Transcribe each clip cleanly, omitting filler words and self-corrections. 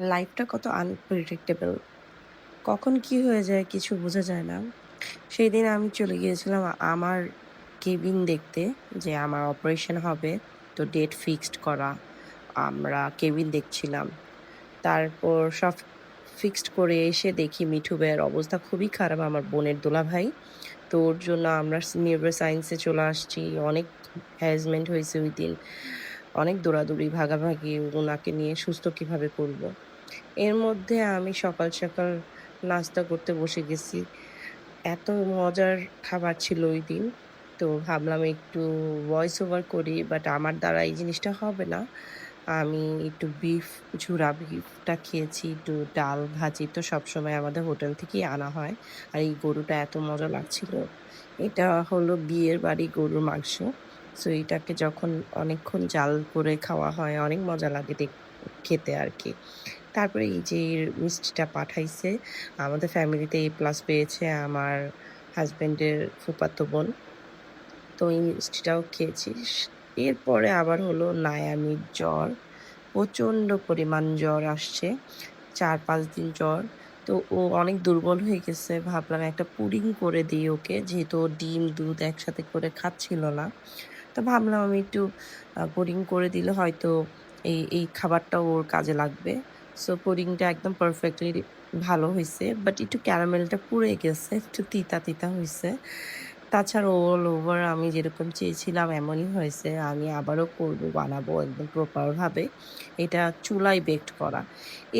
লাইফটা কত আনপ্রেডিক্টেবল। কখন কি হয়ে যায় কিছু বোঝা যায় না। সেদিন আমি চলে গিয়েছিলাম আমার কেবিন দেখতে, যে আমার অপারেশন হবে। তো ডেট ফিক্সড করা। আমরা কেবিন দেখছিলাম। তারপর সব ফিক্সড করে এসে দেখি মিঠু ভাইয়ের অবস্থা খুবই খারাপ, আমার বোনের দুলাভাই। তো ওর জন্য আমরা নিউরো সায়েন্সে চলে আসছি। অনেক হ্যারাসমেন্ট হয়েছে ওইদিন। অনেক দৌড়াদৌড়ি, ভাগাভাগি উনাকে নিয়ে সুস্থ কিভাবে করব। এর মধ্যে আমি সকাল, সকাল নাস্তা করতে বসে গেছি। এত মজার খাবার ছিল ঐদিন। তো ভাবলাম একটু ভয়েস ওভার করি, বাট আমার দ্বারা এই জিনিসটা হবে না। আমি একটু ঝুরা বিফটা খেয়েছি, একটু ডাল, ভাজি তো সবসময় আমাদের হোটেল থেকেই আনা হয়। আর এই গরুটা এত মজা লাগছিল। এটা হলো বিয়ের বাড়ি গরুর মাংস। সো এটাকে যখন অনেকক্ষণ জাল করে খাওয়া হয়, অনেক মজা লাগে খেতে আরকি। তারপরে এই যে মিষ্টিটা পাঠাইছে, আমাদের ফ্যামিলিতে A+ পেয়েছে আমার হাসব্যান্ডের ফুফাতো বোন। তো এই মিষ্টিটাও খেয়েছি। এরপরে আবার হলো নায়ামির জ্বর। প্রচণ্ড পরিমাণ জ্বর আসছে। ৪-৫ দিন জ্বর। তো ও অনেক দুর্বল হয়ে গেছে। ভাবলাম একটা পুডিং করে দিই ওকে। যেহেতু ও ডিম, দুধ একসাথে করে খাচ্ছিল না। তো ভাবলাম আমি একটু পুডিং করে দিলে হয়তো এই খাবারটাও ওর কাজে লাগবে। সো পুডিংটা একদম পারফেক্টলি ভালো হইছে। বাট একটু ক্যারামেলটা পুড়ে গেছে। একটু তিতা, তিতা হইছে। তাছাড়া অল ওভার আমি যেরকম চেয়েছিলাম এমনই হয়েছে। আমি আবারও করব, বানাবো একদম প্রপার ভাবে। এটা চুলায় বেকড করা।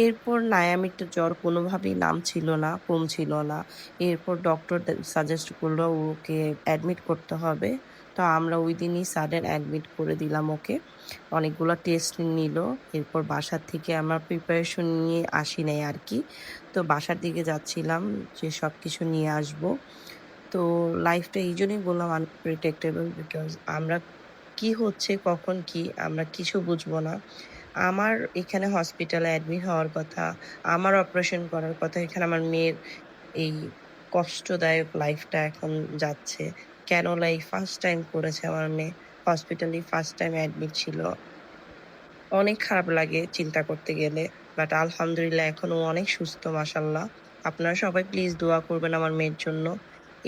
এরপর নায়ামির জ্বর কোনোভাবেই নামছিল না, কমছিল না। এরপর ডক্টর সাজেস্ট করলো ওকে অ্যাডমিট করতে হবে। তো আমরা ওইদিনই সাডেন অ্যাডমিট করে দিলাম ওকে। অনেকগুলা টেস্ট নিলো। এরপর বাসার থেকে আমরা প্রিপারেশন নিয়ে আসি নাই আরকি। তো বাসার দিকে যাচ্ছিলাম যে সবকিছু নিয়ে আসবো। তো লাইফটা এইজন্যই বললাম আনপ্রেডিক্টেবল, বিকজ আমরা কি হচ্ছে, কখন কি আমরা কিছু বুঝবো না। আমার এখানে হসপিটালে অ্যাডমিট হওয়ার কথা, আমার অপারেশন করার কথা। এখানে আমার মেয়ের এই কষ্টদায়ক লাইফটা এখন যাচ্ছে। ক্যানোলা এই ফার্স্ট টাইম করেছে আমার মেয়ে। হসপিটালে ফার্স্ট টাইম অ্যাডমিট ছিল। অনেক খারাপ লাগে চিন্তা করতে গেলে। বাট আলহামদুলিল্লাহ এখন ও অনেক সুস্থ মাশাআল্লাহ। আপনারা সবাই প্লিজ দোয়া করবেন আমার মেয়ের জন্য।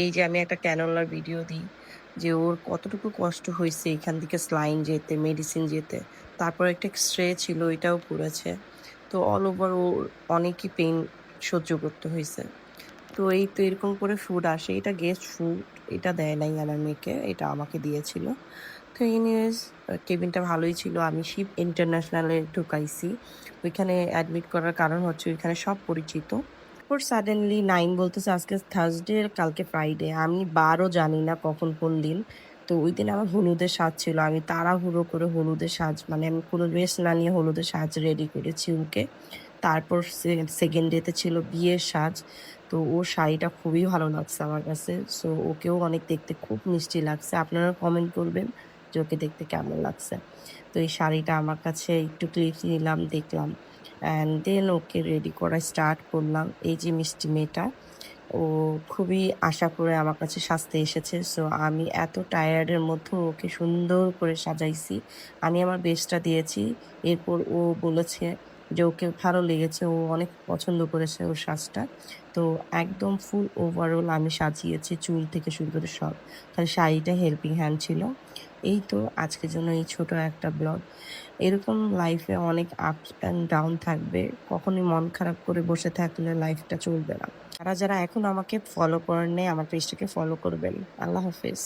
এই যে আমি একটা ক্যানোলার ভিডিও দিই, যে ওর কতটুকু কষ্ট হইছে এখান থেকে স্লাইন যেতে, মেডিসিন যেতে। তারপর একটা এক্স-রে ছিল, ওইটাও পুড়েছে। তো অল ওভার ওর অনেকই পেইন সহ্য করতে হইছে। তো এই তো এরকম করে ফুড আসে। এটা গেস্ট ফুড। এটা দেয় নাই আমার মেয়েকে। এটা আমাকে দিয়েছিল। তো এনিওয়েজ কেবিনটা ভালোই ছিল। আমি শিপ ইন্টারন্যাশনালে ঢুকাইছি। ওইখানে অ্যাডমিট করার কারণ হচ্ছে ওইখানে সব পরিচিত। ওর সাডেনলি 9 বলতেছে আজকে থার্সডে, কালকে ফ্রাইডে। আমি বারও জানি না কখন কোন দিন। তো ওইদিন আমার হলুদের সাজ ছিল। আমি তাড়াহুড়ো করে হলুদের সাজ, মানে আমি কোনো ড্রেস না নিয়ে হলুদের সাজ রেডি করেছি ওকে। তারপর সেকেন্ড ডেতে ছিল বিয়ের সাজ। তো ওর শাড়িটা খুবই ভালো লাগছে আমার কাছে। সো ওকেও অনেক দেখতে খুব মিষ্টি লাগছে। আপনারা কমেন্ট করবেন যে ওকে দেখতে কেমন লাগছে। তো এই শাড়িটা আমার কাছে একটু ক্লিপস নিলাম, দেখলাম। অ্যান্ড দেন ওকে রেডি করা স্টার্ট করলাম। এই যে মিষ্টি মেয়েটা, ও খুবই আশা করে আমার কাছে সাজতে এসেছে। সো আমি এত টায়ার্ডের মধ্যেও ওকে সুন্দর করে সাজাইছি। আমি আমার বেস্টটা দিয়েছি। এরপর ও বলেছে যে ওকে ভালো লেগেছে। ও অনেক পছন্দ করেছে ওর সাজটা। তো একদম ফুল ওভারঅল আমি সাজিয়েছি চুল থেকে শুরু করে সব। খালি শাড়িটা হেল্পিং হ্যান্ড ছিল। এই তো আজকের জন্য এই ছোট একটা ব্লগ। এরকম লাইফে অনেক আপস অ্যান্ড ডাউন থাকবে। কখনোই মন খারাপ করে বসে থাকলে লাইফটা চলবে না। যারা, যারা এখনো আমাকে ফলো করেন নাই আমার পেজটাকে ফলো করবেন। আল্লাহ হাফেজ।